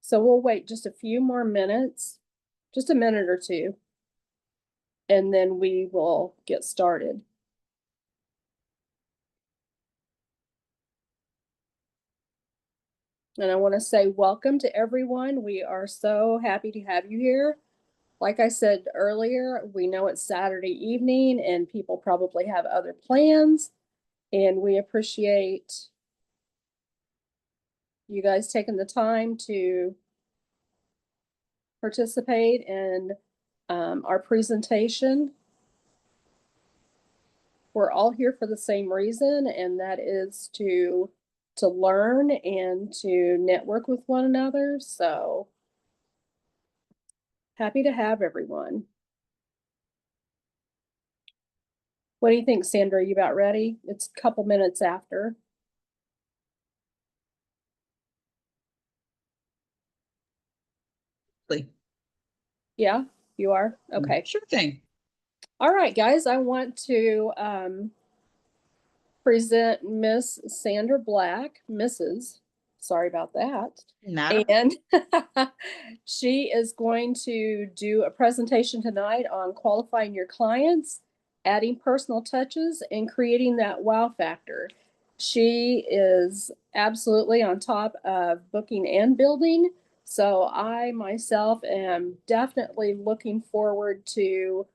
So we'll wait just a few more minutes, just a minute or two, and then we will get started. And I want to say welcome to everyone. We are so happy to have you here. Like I said earlier, we know it's Saturday evening and people probably have other plans, and we appreciate you guys taking the time to participate in our presentation. We're all here for the same reason, and that is to learn and to network with one another. So happy to have everyone. What do you think, Sandra? Are you about ready? It's a couple minutes after. Yeah, you are? Okay. Sure thing. All right, guys, I want to present Miss Sandra Black, Mrs. Sorry about that. And she is going to do a presentation tonight on qualifying your clients, adding personal touches, and creating that wow factor. She is absolutely on top of booking and building. So I myself am definitely looking forward to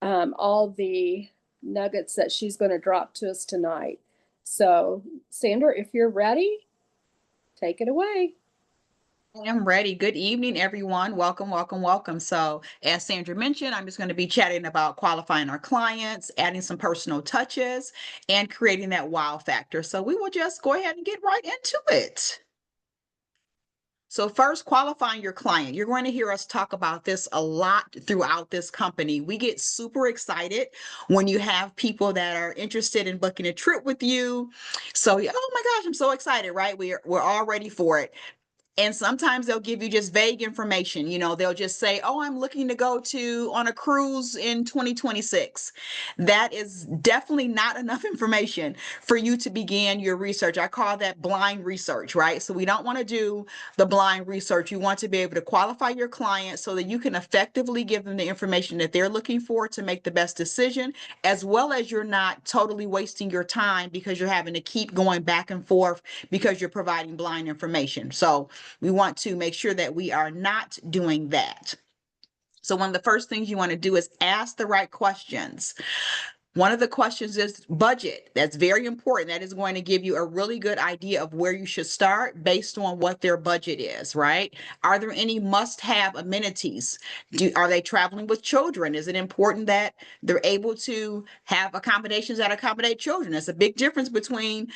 all the nuggets that she's going to drop to us tonight. So, Sandra, if you're ready, take it away. I am ready. Good evening, everyone. Welcome, welcome, welcome. So, as Sandra mentioned, I'm just going to be chatting about qualifying our clients, adding some personal touches, and creating that wow factor. So, we will just go ahead and get right into it. So first, qualifying your client. You're going to hear us talk about this a lot throughout this company. We get super excited when you have people that are interested in booking a trip with you. So, oh my gosh, I'm so excited, right? We're all ready for it. And sometimes they'll give you just vague information. They'll just say, oh, I'm looking to go on a cruise in 2026. That is definitely not enough information for you to begin your research. I call that blind research, right? So we don't want to do the blind research. You want to be able to qualify your client so that you can effectively give them the information that they're looking for to make the best decision, as well as you're not totally wasting your time because you're having to keep going back and forth because you're providing blind information. So we want to make sure that we are not doing that. So one of the first things you want to do is ask the right questions. One of the questions is budget. That's very important. That is going to give you a really good idea of where you should start based on what their budget is, right? Are there any must-have amenities? Are they traveling with children? Is it important that they're able to have accommodations that accommodate children? There's a big difference between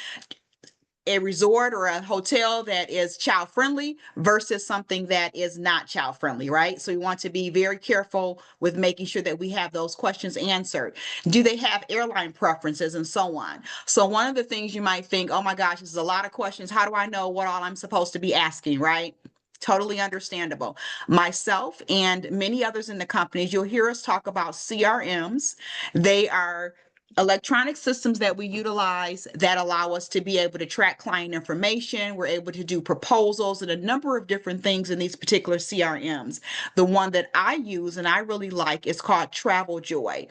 a resort or a hotel that is child friendly versus something that is not child friendly, right? So we want to be very careful with making sure that we have those questions answered. Do they have airline preferences and so on? So one of the things you might think, oh my gosh, this is a lot of questions. How do I know what all I'm supposed to be asking, right? Totally understandable. Myself and many others in the companies, you'll hear us talk about CRMs. They are electronic systems that we utilize that allow us to be able to track client information. We're able to do proposals and a number of different things in these particular CRMs. The one that I use and I really like is called Travel Joy.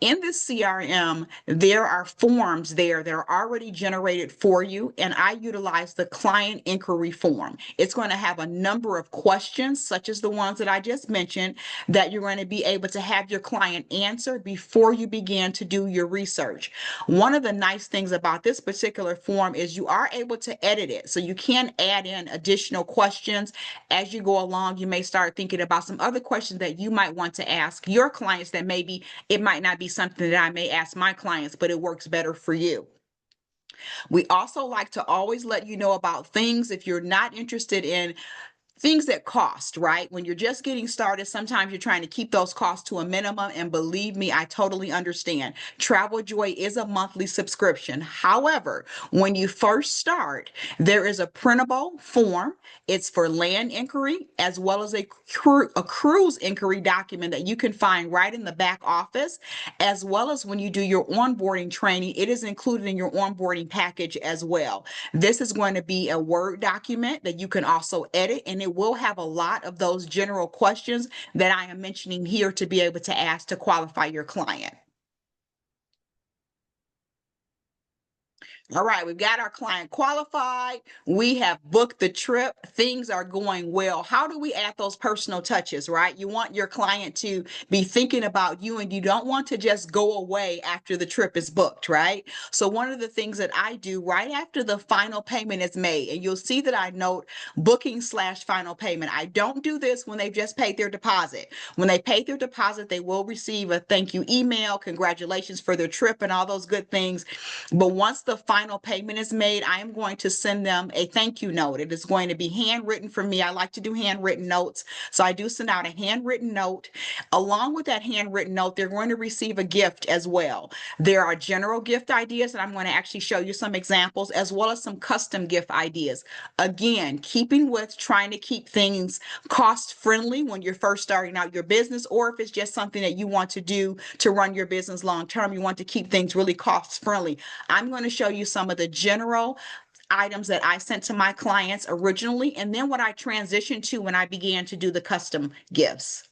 In this CRM, there are forms there that are already generated for you, and I utilize the client inquiry form. It's going to have a number of questions, such as the ones that I just mentioned, that you're going to be able to have your client answer before you begin to do your research. One of the nice things about this particular form is you are able to edit it, so you can add in additional questions as you go along. You may start thinking about some other questions that you might want to ask your clients that maybe it might not be something that I may ask my clients, but it works better for you. We also like to always let you know about things if you're not interested in things that cost, right? When you're just getting started, sometimes you're trying to keep those costs to a minimum. And believe me, I totally understand. Travel Joy is a monthly subscription. However, when you first start, there is a printable form. It's for land inquiry as well as a cruise inquiry document that you can find right in the back office, as well as when you do your onboarding training, it is included in your onboarding package as well. This is going to be a Word document that you can also edit, and it it will have a lot of those general questions that I am mentioning here to be able to ask to qualify your client. All right, we've got our client qualified. We have booked the trip. Things are going well. How do we add those personal touches, right? You want your client to be thinking about you, and you don't want to just go away after the trip is booked, right? So one of the things that I do right after the final payment is made, and you'll see that I note booking/final payment. I don't do this when they've just paid their deposit. When they pay their deposit, they will receive a thank you email, congratulations for their trip, and all those good things. But once the final payment is made, I am going to send them a thank you note. It is going to be handwritten for me. I like to do handwritten notes. So I do send out a handwritten note. Along with that handwritten note, they're going to receive a gift as well. There are general gift ideas, and I'm going to actually show you some examples, as well as some custom gift ideas. Again, keeping with trying to keep things cost friendly when you're first starting out your business, or if it's just something that you want to do to run your business long term, you want to keep things really cost friendly. I'm going to show you some of the general items that I sent to my clients originally, and then what I transitioned to when I began to do the custom gifts.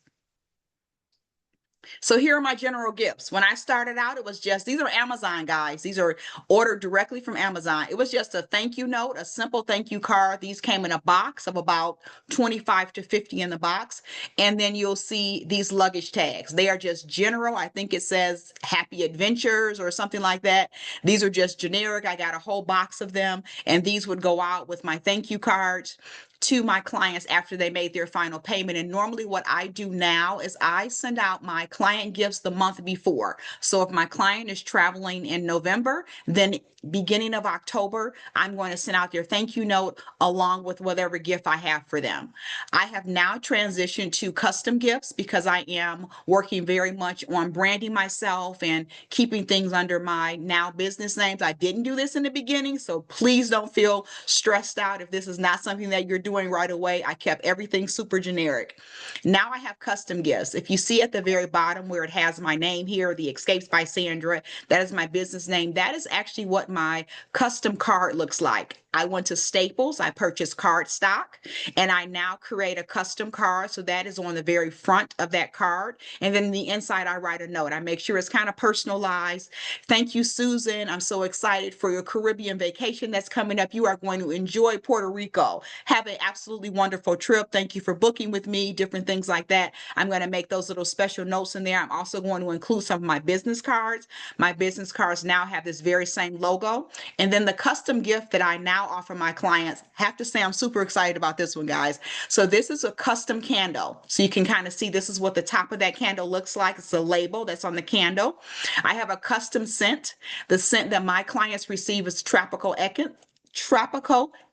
So here are my general gifts. When I started out, it was just, these are Amazon, guys. These are ordered directly from Amazon. It was just a thank you note, a simple thank you card. These came in a box of about 25 to 50 in the box. And then you'll see these luggage tags. They are just general. I think it says happy adventures or something like that. These are just generic. I got a whole box of them, and these would go out with my thank you cards to my clients after they made their final payment. And normally what I do now is I send out my client gifts the month before. So if my client is traveling in November, then beginning of October, I'm going to send out their thank you note along with whatever gift I have for them. I have now transitioned to custom gifts because I am working very much on branding myself and keeping things under my now business names. I didn't do this in the beginning, so please don't feel stressed out if this is not something that you're doing right away. I kept everything super generic. Now I have custom gifts. If you see at the very bottom where it has my name here, the Escapes by Sandra, that is my business name. That is actually what my custom card looks like. I went to Staples, I purchased card stock, and I now create a custom card. So that is on the very front of that card. And then the inside, I write a note. I make sure it's kind of personalized. Thank you, Susan. I'm so excited for your Caribbean vacation that's coming up. You are going to enjoy Puerto Rico. Have an absolutely wonderful trip. Thank you for booking with me, different things like that. I'm going to make those little special notes in there. I'm also going to include some of my business cards. My business cards now have this very same logo. And then the custom gift that I now offer my clients, have to say I'm super excited about this one, guys. So this is a custom candle. So you can kind of see this is what the top of that candle looks like. It's a label that's on the candle. I have a custom scent. The scent that my clients receive is Tropical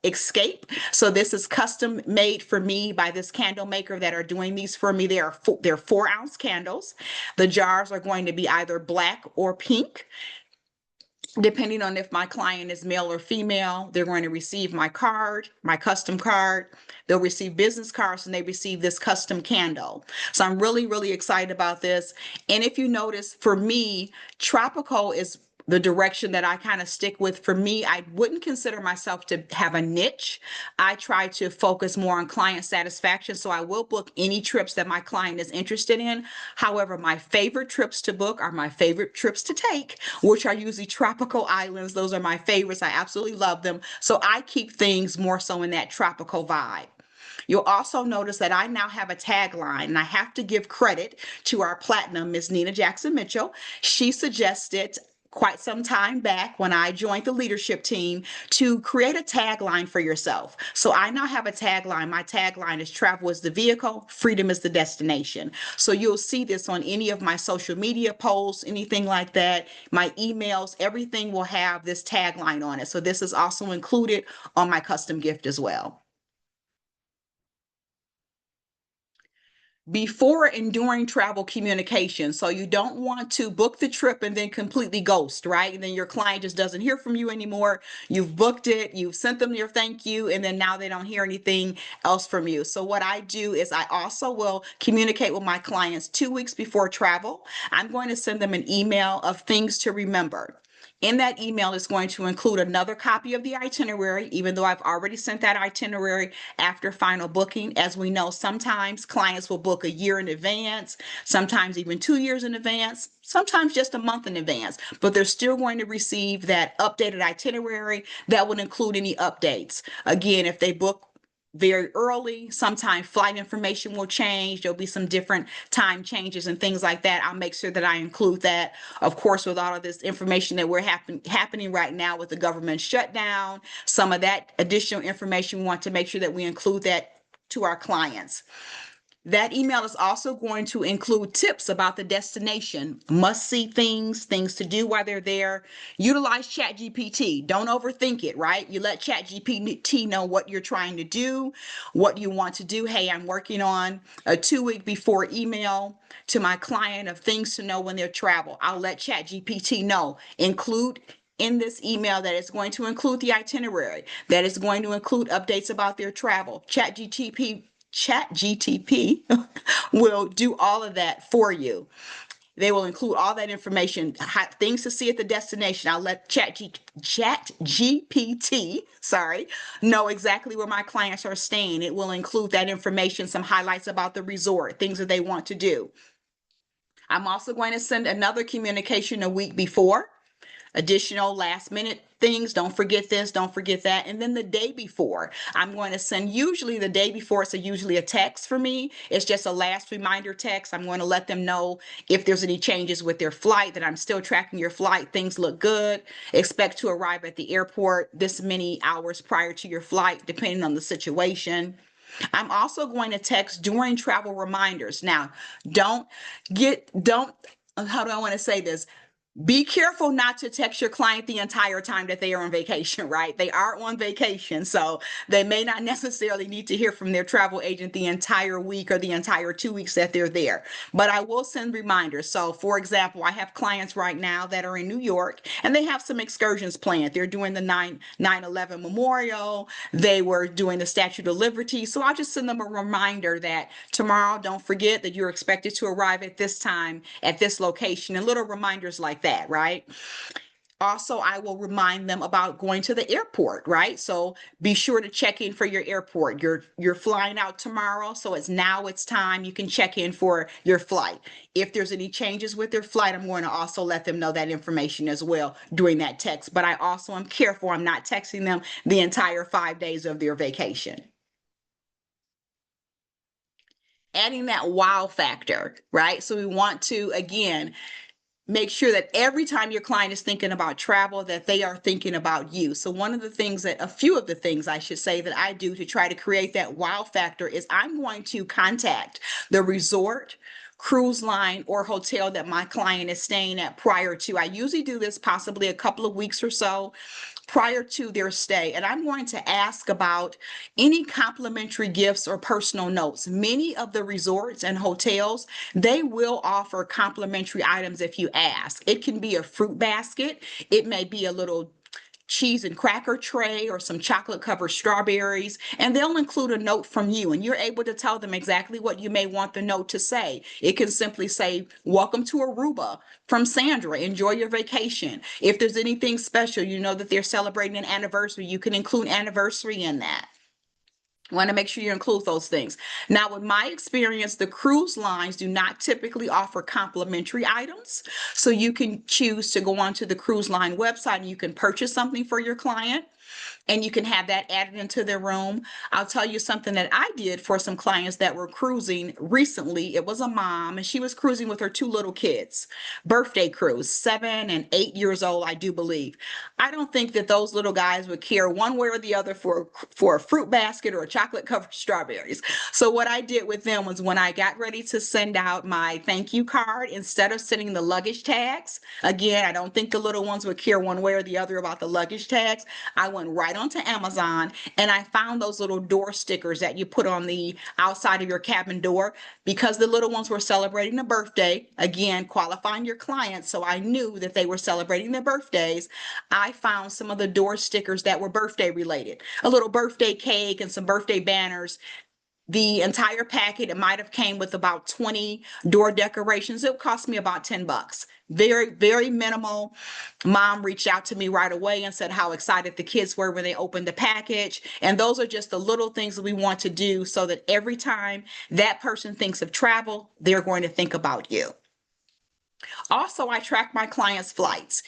Escape. So this is custom made for me by this candle maker that are doing these for me. They're 4-ounce candles. The jars are going to be either black or pink. Depending on if my client is male or female, they're going to receive my card, my custom card. They'll receive business cards, and they receive this custom candle. So I'm really, really excited about this. And if you notice, for me, tropical is the direction that I kind of stick with. For me, I wouldn't consider myself to have a niche. I try to focus more on client satisfaction. So I will book any trips that my client is interested in. However, my favorite trips to book are my favorite trips to take, which are usually tropical islands. Those are my favorites. I absolutely love them. So I keep things more so in that tropical vibe. You'll also notice that I now have a tagline, and I have to give credit to our platinum, Miss Nina Jackson Mitchell. She suggested quite some time back when I joined the leadership team to create a tagline for yourself. So I now have a tagline. My tagline is travel is the vehicle, freedom is the destination. So you'll see this on any of my social media posts, anything like that, my emails, everything will have this tagline on it. So this is also included on my custom gift as well. Before and during travel communication. So you don't want to book the trip and then completely ghost, right? And then your client just doesn't hear from you anymore. You've booked it, you've sent them your thank you, and then now they don't hear anything else from you. So what I do is I also will communicate with my clients 2 weeks before travel. I'm going to send them an email of things to remember. In that email is going to include another copy of the itinerary, even though I've already sent that itinerary after final booking. As we know, sometimes clients will book a year in advance, sometimes even 2 years in advance, sometimes just a month in advance, but they're still going to receive that updated itinerary that would include any updates. Again, if they book very early, sometimes flight information will change. There'll be some different time changes and things like that. I'll make sure that I include that. Of course, with all of this information that we're happening right now with the government shutdown, some of that additional information, we want to make sure that we include that to our clients. That email is also going to include tips about the destination, must-see things, things to do while they're there. Utilize ChatGPT. Don't overthink it, right? You let ChatGPT know what you're trying to do, what you want to do. Hey, I'm working on a 2-week before email to my client of things to know when they travel. I'll let ChatGPT know. Include in this email that it's going to include the itinerary, that it's going to include updates about their travel. ChatGTP will do all of that for you. They will include all that information, things to see at the destination. I'll let ChatGPT, know exactly where my clients are staying. It will include that information, some highlights about the resort, things that they want to do. I'm also going to send another communication a week before. Additional last minute things. Don't forget this, don't forget that. And then the day before, I'm going to send, usually the day before, it's usually a text for me. It's just a last reminder text. I'm going to let them know if there's any changes with their flight, that I'm still tracking your flight. Things look good. Expect to arrive at the airport this many hours prior to your flight, depending on the situation. I'm also going to text during travel reminders. Now, don't, how do I want to say this? Be careful not to text your client the entire time that they are on vacation, right? They are on vacation, so they may not necessarily need to hear from their travel agent the entire week or the entire 2 weeks that they're there. But I will send reminders. So, for example, I have clients right now that are in New York and they have some excursions planned. They're doing the 9/11 Memorial. They were doing the Statue of Liberty. So I'll just send them a reminder that tomorrow, don't forget that you're expected to arrive at this time at this location, and little reminders like that, right? Also, I will remind them about going to the airport, right? So be sure to check in for your airport. You're flying out tomorrow, so it's time. You can check in for your flight. If there's any changes with their flight, I'm going to also let them know that information as well during that text. But I also am careful. I'm not texting them the entire 5 days of their vacation. Adding that wow factor, right? So we want to, again, make sure that every time your client is thinking about travel, that they are thinking about you. So a few of the things I should say that I do to try to create that wow factor is I'm going to contact the resort, cruise line, or hotel that my client is staying at prior to. I usually do this possibly a couple of weeks or so prior to their stay. And I'm going to ask about any complimentary gifts or personal notes. Many of the resorts and hotels, they will offer complimentary items if you ask. It can be a fruit basket. It may be a little cheese and cracker tray or some chocolate covered strawberries, and they'll include a note from you, and you're able to tell them exactly what you may want the note to say. It can simply say, welcome to Aruba from Sandra, enjoy your vacation. If there's anything special, that they're celebrating an anniversary, you can include anniversary in that. Want to make sure you include those things. Now, with my experience, the cruise lines do not typically offer complimentary items. So you can choose to go onto the cruise line website and you can purchase something for your client, and you can have that added into their room. I'll tell you something that I did for some clients that were cruising recently. It was a mom, and she was cruising with her 2 little kids, birthday cruise, 7 and 8 years old, I do believe. I don't think that those little guys would care one way or the other for a fruit basket or a chocolate covered strawberries. So what I did with them was, when I got ready to send out my thank you card, instead of sending the luggage tags, again, I don't think the little ones would care one way or the other about the luggage tags. I went right onto Amazon and I found those little door stickers that you put on the outside of your cabin door, because the little ones were celebrating a birthday, again, qualifying your clients. So I knew that they were celebrating their birthdays. I found some of the door stickers that were birthday related, a little birthday cake and some birthday banners. The entire packet, it might have came with about 20 door decorations. It cost me about $10. Very, very minimal. Mom reached out to me right away and said how excited the kids were when they opened the package. And those are just the little things that we want to do so that every time that person thinks of travel, they're going to think about you. Also, I track my clients' flights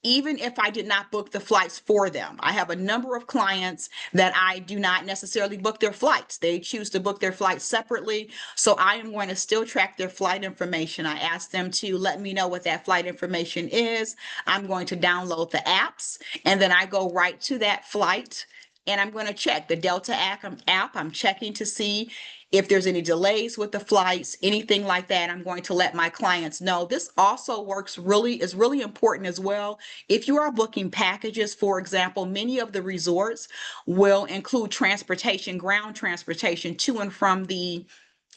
even if I did not book the flights for them. I have a number of clients that I do not necessarily book their flights. They choose to book their flights separately. So I am going to still track their flight information. I ask them to let me know what that flight information is. I'm going to download the apps and then I go right to that flight and I'm going to check the Delta app. I'm checking to see if there's any delays with the flights, anything like that. I'm going to let my clients know. This also is really important as well. If you are booking packages, for example, many of the resorts will include transportation, ground transportation to and from the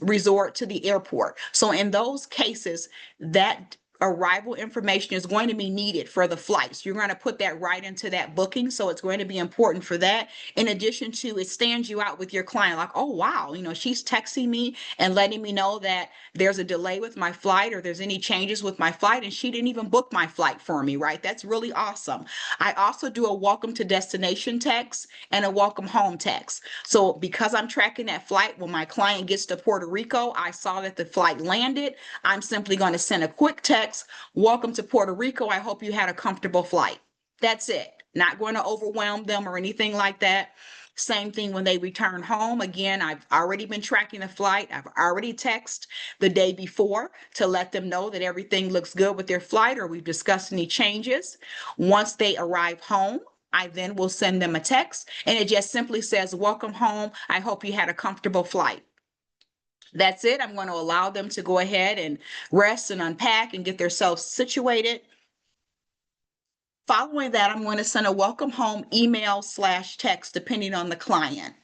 resort to the airport. So in those cases, that arrival information is going to be needed for the flights. You're going to put that right into that booking. So it's going to be important for that. In addition to, it stands you out with your client like, oh, wow, she's texting me and letting me know that there's a delay with my flight or there's any changes with my flight and she didn't even book my flight for me, right? That's really awesome. I also do a welcome to destination text and a welcome home text. So because I'm tracking that flight, when my client gets to Puerto Rico, I saw that the flight landed. I'm simply going to send a quick text. Welcome to Puerto Rico. I hope you had a comfortable flight. That's it. Not going to overwhelm them or anything like that. Same thing when they return home. Again, I've already been tracking the flight. I've already texted the day before to let them know that everything looks good with their flight or we've discussed any changes. Once they arrive home, I then will send them a text and it just simply says, welcome home. I hope you had a comfortable flight. That's it. I'm going to allow them to go ahead and rest and unpack and get themselves situated. Following that, I'm going to send a welcome home email/text, depending on the client.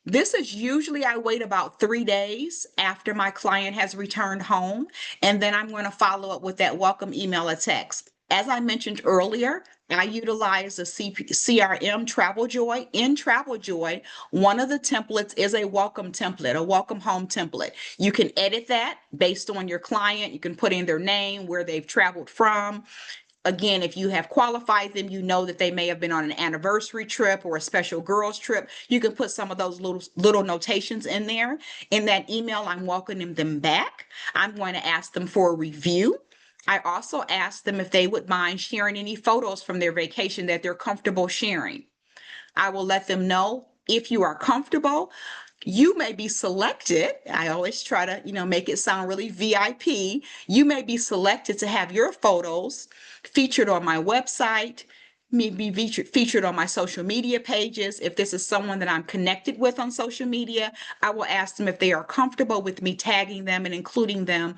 This is usually, I wait about 3 days after my client has returned home, and then I'm going to follow up with that welcome email or text. As I mentioned earlier, I utilize the CRM TravelJoy. In TravelJoy, one of the templates is a welcome template, a welcome home template. You can edit that based on your client. You can put in their name, where they've traveled from. Again, if you have qualified them, you know that they may have been on an anniversary trip or a special girls trip. You can put some of those little notations in there. In that email, I'm welcoming them back. I'm going to ask them for a review. I also asked them if they would mind sharing any photos from their vacation that they're comfortable sharing. I will let them know if you are comfortable. You may be selected. I always try to, make it sound really VIP. You may be selected to have your photos featured on my website, maybe featured on my social media pages. If this is someone that I'm connected with on social media, I will ask them if they are comfortable with me tagging them and including them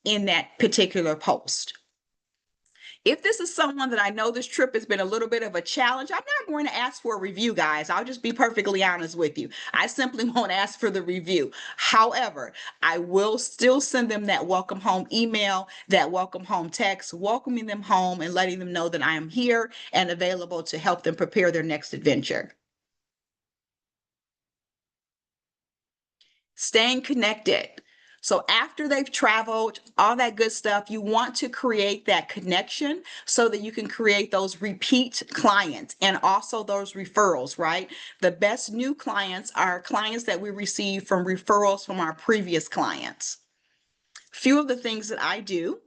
in that particular post. If this is someone that I know this trip has been a little bit of a challenge, I'm not going to ask for a review, guys. I'll just be perfectly honest with you. I simply won't ask for the review. However, I will still send them that welcome home email, that welcome home text, welcoming them home and letting them know that I am here and available to help them prepare their next adventure. Staying connected. So after they've traveled, all that good stuff, you want to create that connection so that you can create those repeat clients and also those referrals, right? The best new clients are clients that we receive from referrals from our previous clients. Few of the things that I do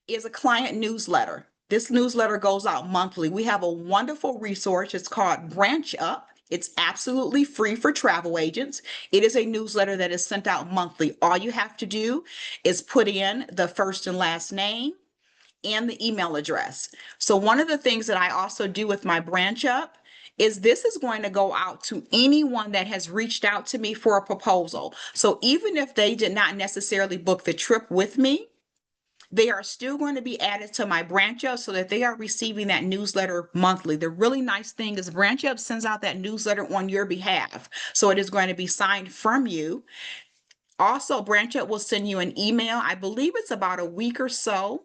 is a client newsletter. This newsletter goes out monthly. We have a wonderful resource. It's called Branch Up. It's absolutely free for travel agents. It is a newsletter that is sent out monthly. All you have to do is put in the first and last name and the email address. So one of the things that I also do with my Branch Up is this is going to go out to anyone that has reached out to me for a proposal. So even if they did not necessarily book the trip with me, they are still going to be added to my Branch Up so that they are receiving that newsletter monthly. The really nice thing is Branch Up sends out that newsletter on your behalf. So it is going to be signed from you. Also, Branch Up will send you an email. I believe it's about a week or so,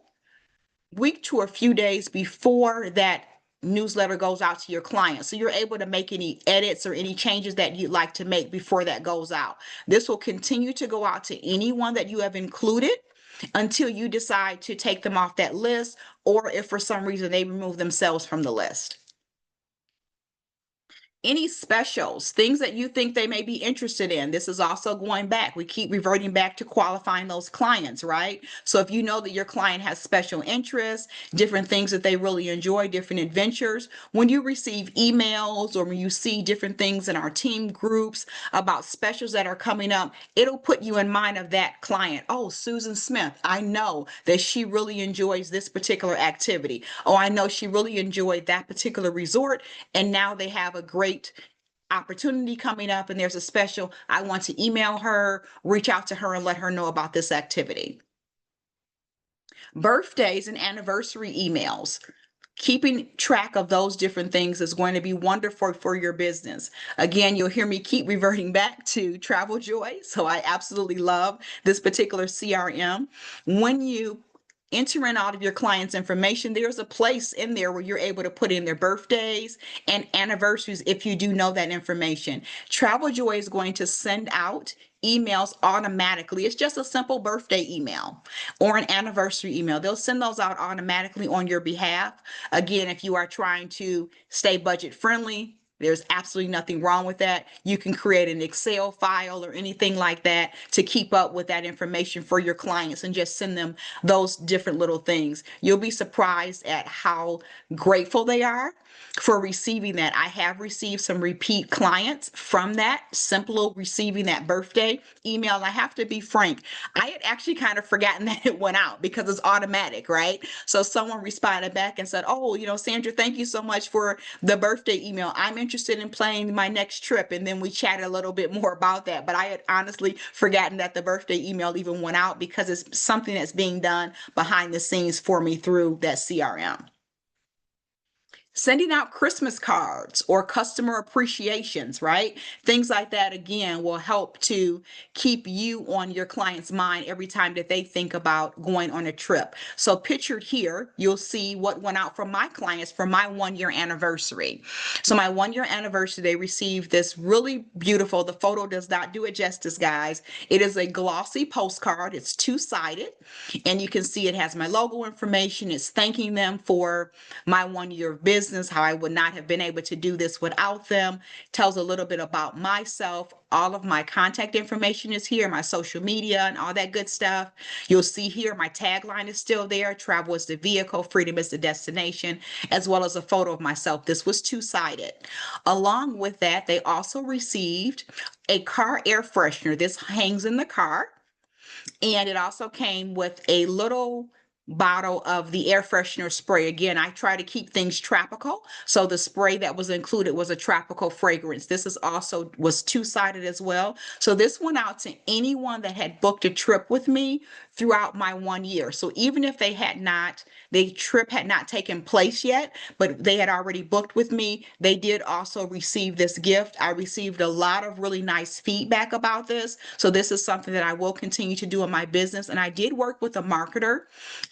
week to a few days before that newsletter goes out to your clients. So you're able to make any edits or any changes that you'd like to make before that goes out. This will continue to go out to anyone that you have included until you decide to take them off that list, or if for some reason they remove themselves from the list. Any specials, things that you think they may be interested in. This is also going back. We keep reverting back to qualifying those clients, right? So if you know that your client has special interests, different things that they really enjoy, different adventures, when you receive emails or when you see different things in our team groups about specials that are coming up, it'll put you in mind of that client. Oh, Susan Smith, I know that she really enjoys this particular activity. Oh, I know she really enjoyed that particular resort, and now they have a great opportunity coming up and there's a special. I want to email her, reach out to her, and let her know about this activity. Birthdays and anniversary emails. Keeping track of those different things is going to be wonderful for your business. Again, you'll hear me keep reverting back to Travel Joy. So I absolutely love this particular CRM. When you enter in all of your clients' information, there's a place in there where you're able to put in their birthdays and anniversaries if you do know that information. Travel Joy is going to send out emails automatically. It's just a simple birthday email or an anniversary email. They'll send those out automatically on your behalf. Again, if you are trying to stay budget friendly, there's absolutely nothing wrong with that. You can create an Excel file or anything like that to keep up with that information for your clients and just send them those different little things. You'll be surprised at how grateful they are for receiving that. I have received some repeat clients from that, simple receiving that birthday email. And I have to be frank, I had actually kind of forgotten that it went out because it's automatic, right? So someone responded back and said, oh, Sandra, thank you so much for the birthday email. I'm interested in planning my next trip. And then we chatted a little bit more about that. But I had honestly forgotten that the birthday email even went out because it's something that's being done behind the scenes for me through that CRM. Sending out Christmas cards or customer appreciations, right? Things like that, again, will help to keep you on your client's mind every time that they think about going on a trip. So pictured here, you'll see what went out from my clients for my 1-year anniversary. So my 1-year anniversary, they received this really beautiful, the photo does not do it justice, guys. It is a glossy postcard. It's two-sided, and you can see it has my logo information. It's thanking them for my 1 year of business, how I would not have been able to do this without them. Tells a little bit about myself. All of my contact information is here, my social media and all that good stuff. You'll see here my tagline is still there. Travel is the vehicle, freedom is the destination, as well as a photo of myself. This was two-sided. Along with that, they also received a car air freshener. This hangs in the car. And it also came with a little bottle of the air freshener spray. Again, I try to keep things tropical. So the spray that was included was a tropical fragrance. This is also was two-sided as well. So this went out to anyone that had booked a trip with me throughout my 1 year. So even if the trip had not taken place yet, but they had already booked with me, they did also receive this gift. I received a lot of really nice feedback about this. So this is something that I will continue to do in my business. And I did work with a marketer,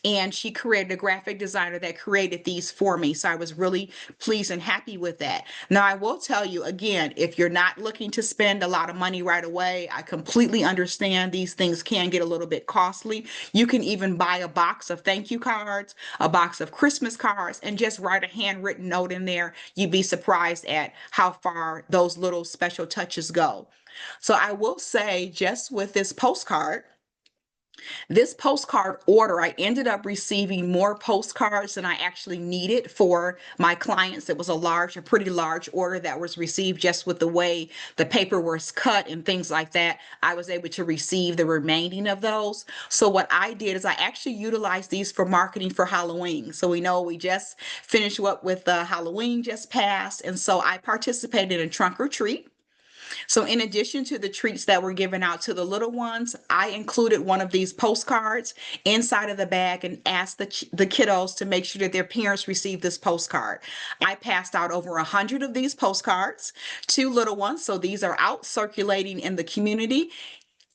and she created a graphic designer that created these for me. So I was really pleased and happy with that. Now, I will tell you again, if you're not looking to spend a lot of money right away, I completely understand these things can get a little bit costly. You can even buy a box of thank you cards, a box of Christmas cards, and just write a handwritten note in there. You'd be surprised at how far those little special touches go. So I will say, just with this postcard order, I ended up receiving more postcards than I actually needed for my clients. It was a pretty large order that was received. Just with the way the paper was cut and things like that, I was able to receive the remaining of those. So what I did is I actually utilized these for marketing for Halloween. So we know we just finished what with Halloween just passed. And so I participated in Trunk or Treat. So in addition to the treats that were given out to the little ones, I included one of these postcards inside of the bag and asked the kiddos to make sure that their parents received this postcard. I passed out over 100 of these postcards to little ones. So these are out circulating in the community.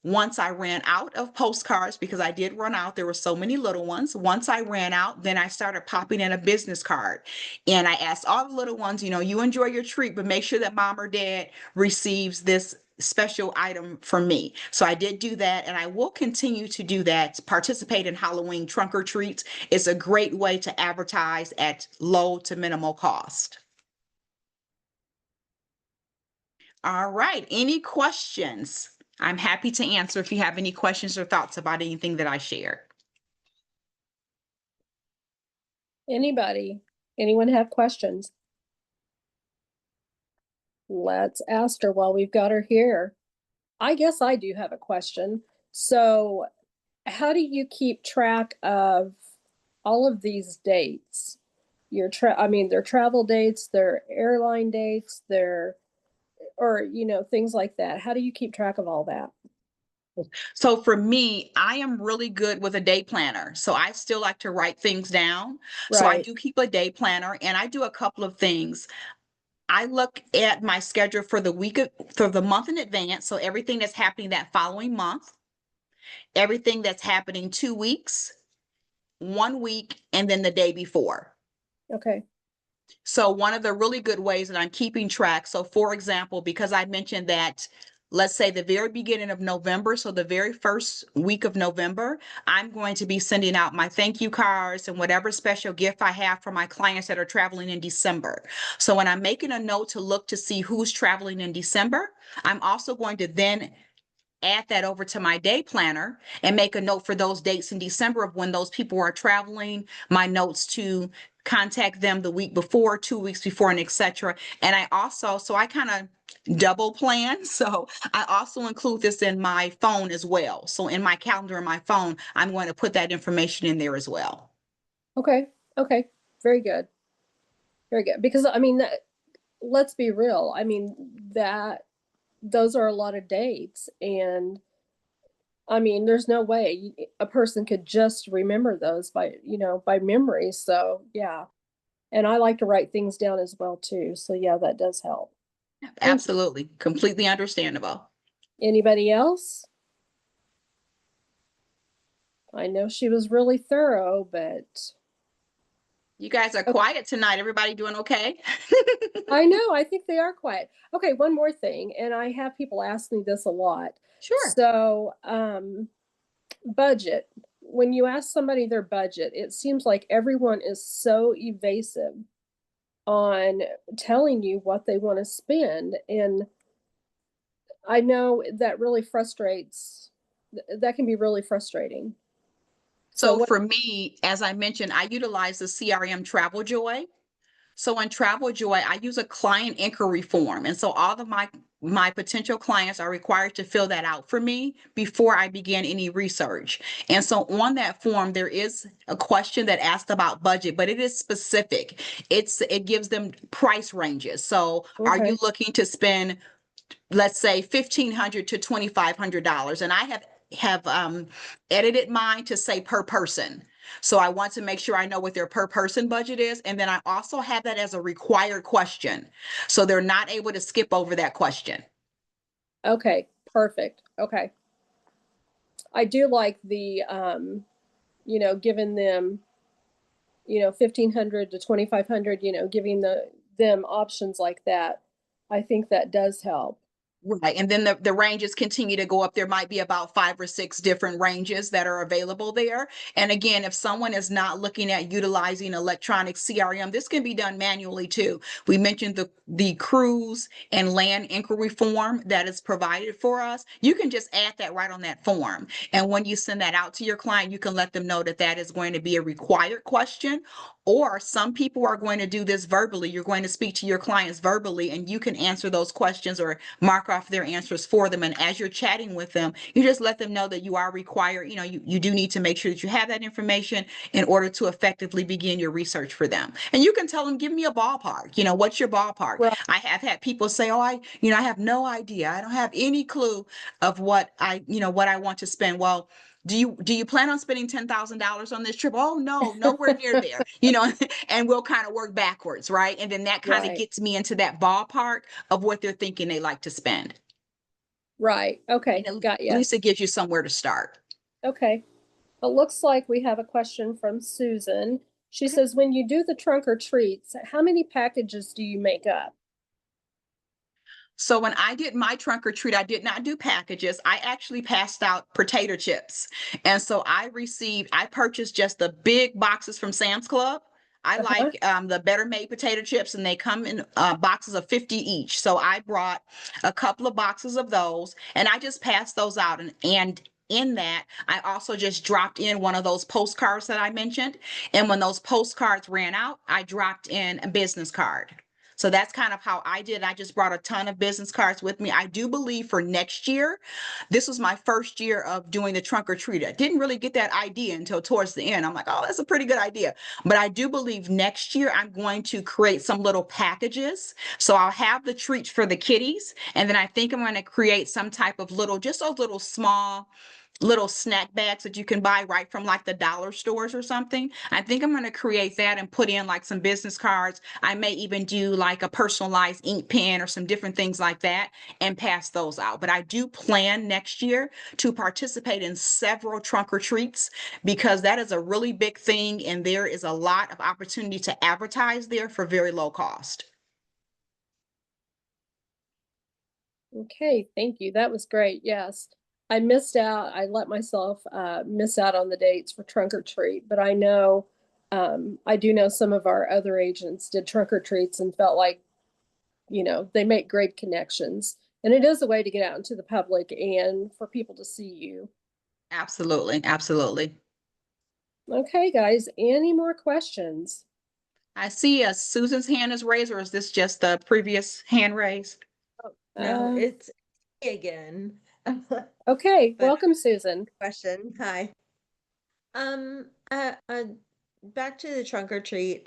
Once I ran out of postcards, because I did run out, there were so many little ones. Once I ran out, then I started popping in a business card. And I asked all the little ones, you enjoy your treat, but make sure that mom or dad receives this special item from me. So I did do that, and I will continue to do that. Participate in Halloween trunk or treats. It's a great way to advertise at low to minimal cost. All right. Any questions? I'm happy to answer if you have any questions or thoughts about anything that I shared. Anybody? Anyone have questions? Let's ask her while we've got her here. I guess I do have a question. So, how do you keep track of all of these dates? I mean, their travel dates, their airline dates, or things like that. How do you keep track of all that? So for me, I am really good with a day planner. So I still like to write things down. So I Right. do keep a day planner, and I do a couple of things. I look at my schedule for for the month in advance. So everything that's happening that following month, everything that's happening 2 weeks, 1 week, and then the day before. Okay. So one of the really good ways that I'm keeping track. So for example, because I mentioned that, let's say the very beginning of November, so the very first week of November, I'm going to be sending out my thank you cards and whatever special gift I have for my clients that are traveling in December. So when I'm making a note to look to see who's traveling in December, I'm also going to then add that over to my day planner and make a note for those dates in December of when those people are traveling, my notes to contact them the week before, 2 weeks before, and etc. And I kind of double plan. So I also include this in my phone as well. So in my calendar in my phone, I'm going to put that information in there as well. Okay. Okay. Very good. Very good. Because I mean, let's be real. I mean, that those are a lot of dates, and I mean, there's no way a person could just remember those by memory. So, yeah. And I like to write things down as well too. So, yeah, that does help. Thank you. Absolutely. Completely understandable. Anybody else? I know she was really thorough, but You guys are okay. quiet tonight. Everybody doing okay? I know, I think they are quiet. Okay, one more thing, and I have people ask me this a lot. Sure. So, budget. When you ask somebody their budget, it seems like everyone is so evasive on telling you what they want to spend. And I know that really frustrates, that can be really frustrating. So So what, for me, as I mentioned, I utilize the CRM Travel Joy. So in Travel Joy, I use a client inquiry form. And so all of my potential clients are required to fill that out for me before I begin any research. And so on that form, there is a question that asks about budget, but it is specific. It gives them price ranges. So are you okay, looking to spend, let's say, $1,500 to $2,500? And I have edited mine to say per person. So I want to make sure I know what their per person budget is. And then I also have that as a required question. So they're not able to skip over that question. okay, perfect. Okay. I do like the, giving them, 1,500 to 2,500, giving them options like that. I think that does help. Right. And then the ranges continue to go up. There might be about 5 or 6 different ranges that are available there. And again, if someone is not looking at utilizing electronic CRM, this can be done manually too. We mentioned the cruise and land inquiry form that is provided for us. You can just add that right on that form. And when you send that out to your client, you can let them know that that is going to be a required question. Or some people are going to do this verbally. You're going to speak to your clients verbally, and you can answer those questions or mark off their answers for them. And as you're chatting with them, you just let them know that you are required, you do need to make sure that you have that information in order to effectively begin your research for them. And you can tell them, give me a ballpark. What's your ballpark? Right. I have had people say, oh, I have no idea. I don't have any clue of what what I want to spend. Well, do you plan on spending $10,000 on this trip? Oh, no, nowhere near there, and we'll kind of work backwards, right? And then that kind of Right. gets me into that ballpark of what they're thinking they like to spend. Right. Okay. And Got at you. least it gives you somewhere to start. Okay. It looks like we have a question from Susan. She Okay. says, when you do the trunk or treats, how many packages do you make up? So when I did my trunk or treat, I did not do packages. I actually passed out potato chips. And so I purchased just the big boxes from Sam's Club. I Uh-huh. like the Better Made potato chips, and they come in boxes of 50 each. So I brought a couple of boxes of those, and I just passed those out. And in that, I also just dropped in one of those postcards that I mentioned. And when those postcards ran out, I dropped in a business card. So that's kind of how I did. I just brought a ton of business cards with me. I do believe for next year, this was my first year of doing the trunk or treat. I didn't really get that idea until towards the end. I'm like, oh, that's a pretty good idea. But I do believe next year I'm going to create some little packages. So I'll have the treats for the kitties. And then I think I'm going to create some type of little, just those little small little snack bags that you can buy right from like the dollar stores or something. I think I'm going to create that and put in like some business cards. I may even do like a personalized ink pen or some different things like that and pass those out. But I do plan next year to participate in several trunk or treats because that is a really big thing and there is a lot of opportunity to advertise there for very low cost. Okay, thank you. That was great. Yes. I missed out. I let myself miss out on the dates for trunk or treat, but I know I do know some of our other agents did trunk or treats and felt like, they make great connections. And it is a way to get out into the public and for people to see you. Absolutely. Absolutely. Okay, guys, any more questions? I see Susan's hand is raised, or is this just the previous hand raised? Oh, no, Uh, it's me again. okay, But welcome, Susan. question, hi. Um, uh, uh, Back to the trunk or treat.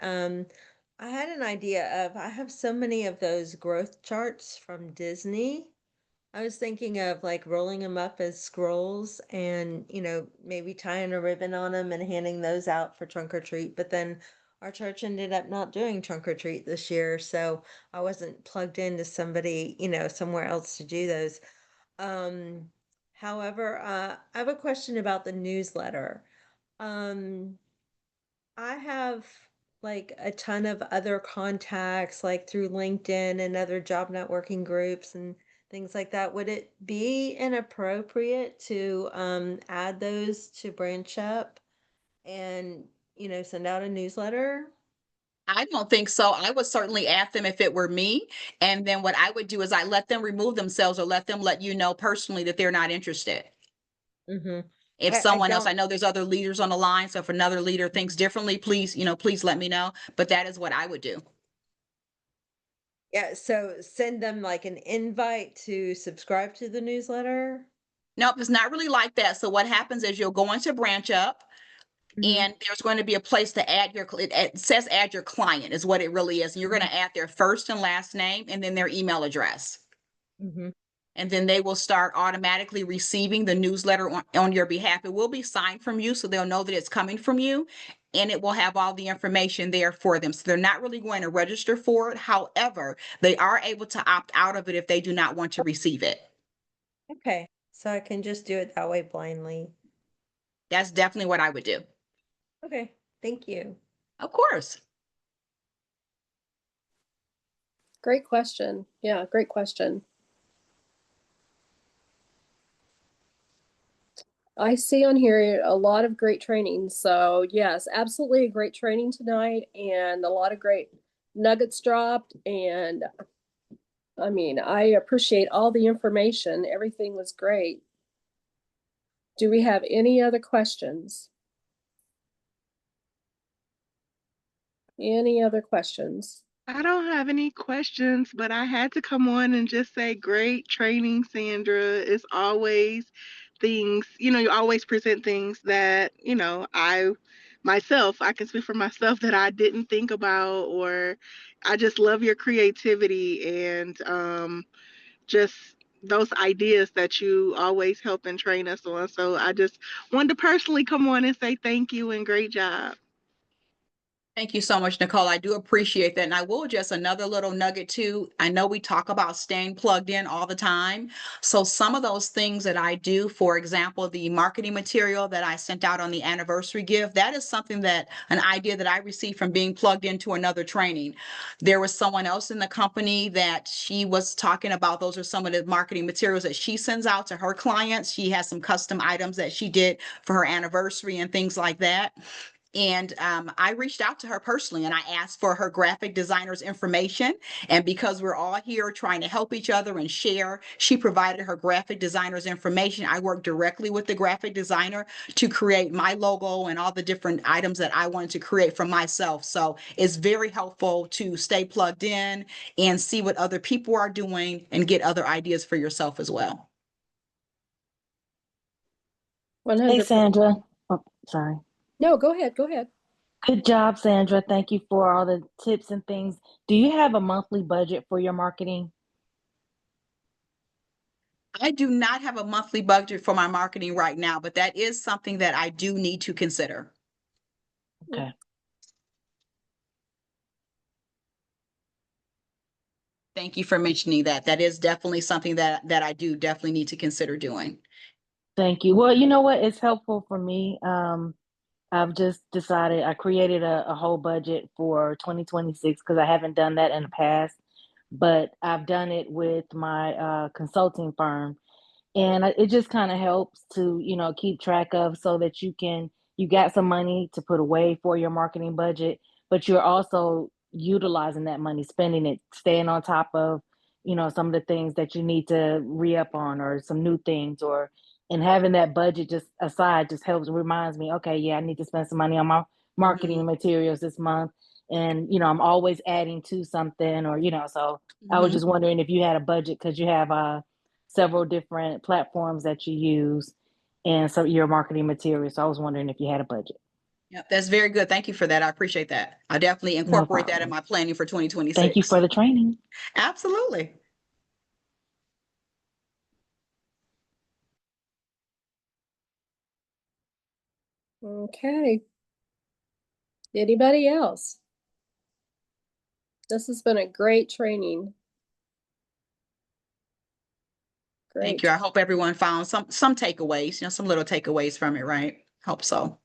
I had an idea of I have so many of those growth charts from Disney. I was thinking of like rolling them up as scrolls and, maybe tying a ribbon on them and handing those out for trunk or treat. But then our church ended up not doing trunk or treat this year, so I wasn't plugged into somebody, somewhere else to do those. Um, However, I have a question about the newsletter. Um, I have like a ton of other contacts, like through LinkedIn and other job networking groups and things like that. Would it be inappropriate to add those to Branch Up and, send out a newsletter? I don't think so. I would certainly ask them if it were me. And then what I would do is I let them remove themselves or let them let you know personally that they're not interested. Mm-hmm. If I someone else, I don't, know there's other leaders on the line. So if another leader thinks differently, please, please let me know. But that is what I would do. yeah, so send them like an invite to subscribe to the newsletter. Nope, it's not really like that. So what happens is you'll go into Branch Up Mm-hmm. and there's going to be a place to add it says add your client is what it really is. And you're going to add their first and last name and then their email address. Mm-hmm. And then they will start automatically receiving the newsletter on your behalf. It will be signed from you, so they'll know that it's coming from you, and it will have all the information there for them. So they're not really going to register for it. However, they are able to opt out of it if they do not want to receive it. Okay, so I can just do it that way blindly. That's definitely what I would do. Okay, thank you. Of course. Great question. Yeah, great question. I see on here a lot of great training. So yes, absolutely a great training tonight and a lot of great nuggets dropped. And I mean, I appreciate all the information. Everything was great. Do we have any other questions? Any other questions? I don't have any questions, but I had to come on and just say great training, Sandra. It's always things, you always present things that, I can speak for myself that I didn't think about, or I just love your creativity and just those ideas that you always help and train us on. So I just wanted to personally come on and say thank you and great job. Thank you so much, Nicole. I do appreciate that. And I will just another little nugget too. I know we talk about staying plugged in all the time. So some of those things that I do, for example, the marketing material that I sent out on the anniversary gift, that is something that an idea that I received from being plugged into another training. There was someone else in the company that she was talking about. Those are some of the marketing materials that she sends out to her clients. She has some custom items that she did for her anniversary and things like that. And I reached out to her personally and I asked for her graphic designer's information. And because we're all here trying to help each other and share, she provided her graphic designer's information. I worked directly with the graphic designer to create my logo and all the different items that I wanted to create for myself. So it's very helpful to stay plugged in and see what other people are doing and get other ideas for yourself as well. 100%. Hey, Sandra. Oh, sorry. No, go ahead. Go ahead. Good job, Sandra. Thank you for all the tips and things. Do you have a monthly budget for your marketing? I do not have a monthly budget for my marketing right now, but that is something that I do need to consider. Okay. Thank you for mentioning that. That is definitely something that I do definitely need to consider doing. Thank you. Well, you know what? It's helpful for me. I've just decided I created a whole budget for 2026 because I haven't done that in the past, but I've done it with my consulting firm. And it just kind of helps to, keep track of so that you got some money to put away for your marketing budget, but you're also utilizing that money, spending it, staying on top of, some of the things that you need to re-up on or some new things or and having that budget just aside just helps reminds me, okay, yeah, I need to spend some money on my marketing materials this month. And, I'm always adding to something or, so I was just wondering if you had a budget because you have several different platforms that you use and so your marketing materials. So I was wondering if you had a budget. Yep, that's very good. Thank you for that. I appreciate that. I'll definitely No incorporate that in problem. my planning for Thank you 2026. for the training. Absolutely. Okay. Anybody else? This has been a great training. Thank Great. you. I hope everyone found some takeaways, some little takeaways from it, right? Hope so.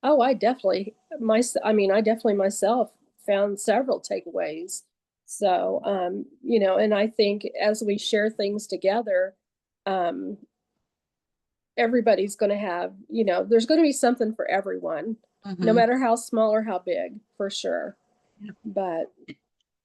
Oh, I definitely myself found several takeaways. So, and I think as we share things together, everybody's going to have, there's going to be something for everyone, no matter how small or how big, for sure. Yep. But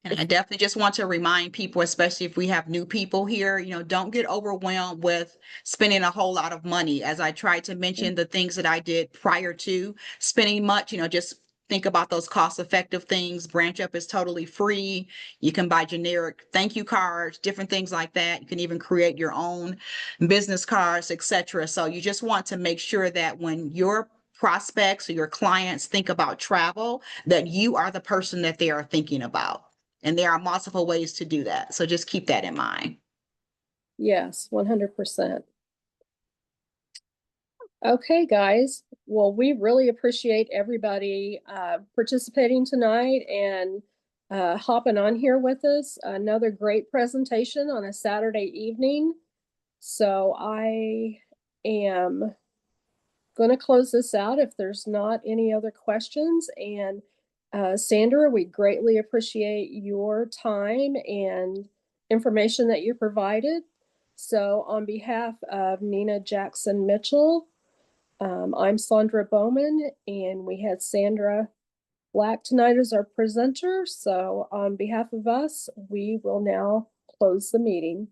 And I definitely just want to remind people, especially if we have new people here, don't get overwhelmed with spending a whole lot of money. As I tried to mention the things that I did prior to spending much, just think about those cost-effective things. Branch Up is totally free. You can buy generic thank you cards, different things like that. You can even create your own business cards, etc. So you just want to make sure that when your prospects or your clients think about travel, that you are the person that they are thinking about. And there are multiple ways to do that. So just keep that in mind. yes, 100%. Okay, guys. Well, we really appreciate everybody participating tonight and hopping on here with us. Another great presentation on a Saturday evening. So I am going to close this out if there's not any other questions. And Sandra, we greatly appreciate your time and information that you provided. So on behalf of Nina Jackson Mitchell, I'm Sandra Bowman, and we had Sandra Black tonight as our presenter. So on behalf of us, we will now close the meeting.